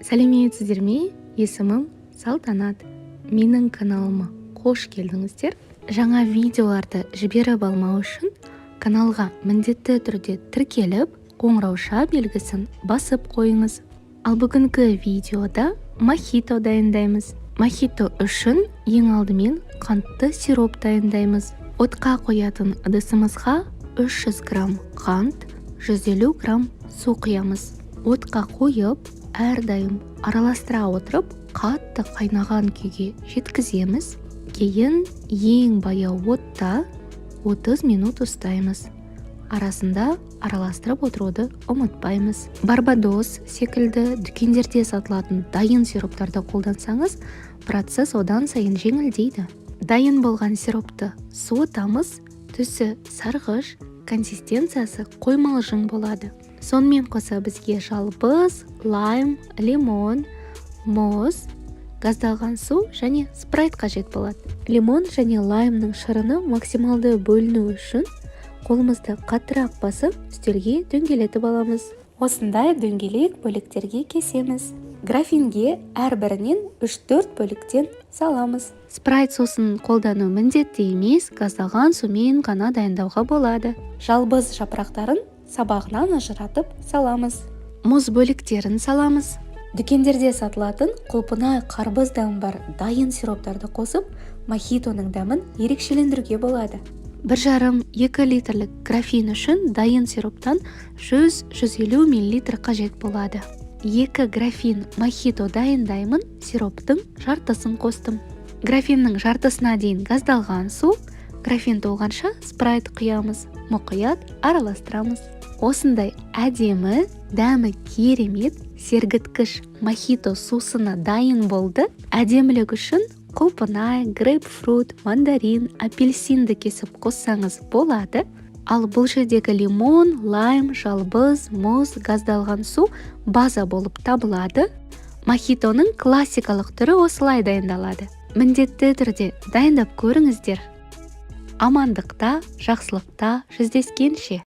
Сәлеметсіздер ме? Есімім Салтанат. Менің каналыма қош келдіңіздер. Жаңа видеоларды жіберіп алмау үшін каналға міндетті түрде тіркеліп, қоңырауша белгісін басып қойыңыз. Ал бүгінгі видеода мохито дайындаймыз. Мохито үшін ең алдымен қантты сироп дайындаймыз. Отқа қоятын ыдысымызға 300 грамм қант, 150 грамм су құямыз. Отқа қойып, әрдайым араластыра отырып, қатты қайнаған күйге жеткіземіз. Кейін ең баяу отта 30 минут ұстаймыз. Арасында араластырып отыруды ұмытпаймыз. Барбадос секілді дүкендерде сатылатын дайын сироптарды қолдансаңыз, процесс одан сайын жеңілдейді. Дайын болған сиропты суытамыз, түсі сарғыш, консистенциясы қоймалжың болады. Сонымен қоса бізге жалбыз, лайм, лимон, мұз, газдалған су және спрайт қажет болады. Лимон және лаймның шырыны максималды бөліну үшін қолымызды қаттырақ басып, үстелге дөңгелетіп аламыз. Осындай дөңгелек бөліктерге кесеміз. Графинге әрбірінен 3-4 бөліктен саламыз. Спрайт сосын қолдану міндетті емес, газдалған сумен ғана дайындауға болады. Жалбыз жапырақтарын сабағынан ажыратып саламыз. Мұз бөліктерін саламыз. Дүкендерде сатылатын құлпынай қарбыздан бар дайын сироптарды қосып, мохитоның дәмін ерекшелендіруге болады. 1,5-2 литрлік графин үшін дайын сироптан 100-150 мл қажет болады. 2 графин мохито дайындаймын, сироптың жартысын қостым. Графиннің жартысына дейін газдалған су, графин толғанша спрайт құямыз, мұқият араластырамыз. Осындай әдемі, дәмі керемет, сергіткіш мохито сусыны дайын болды. Әдемілік үшін құлпынай, грейпфрут, мандарин, апельсинді кесіп қоссаңыз болады. Ал бұл жердегі лимон, лайм, жалбыз, мұз, газдалған су база болып табылады. Мохитоның классикалық түрі осылай дайындалады. Міндетті түрде дайындап көріңіздер. Амандықта, жақсылықта жүздескенше.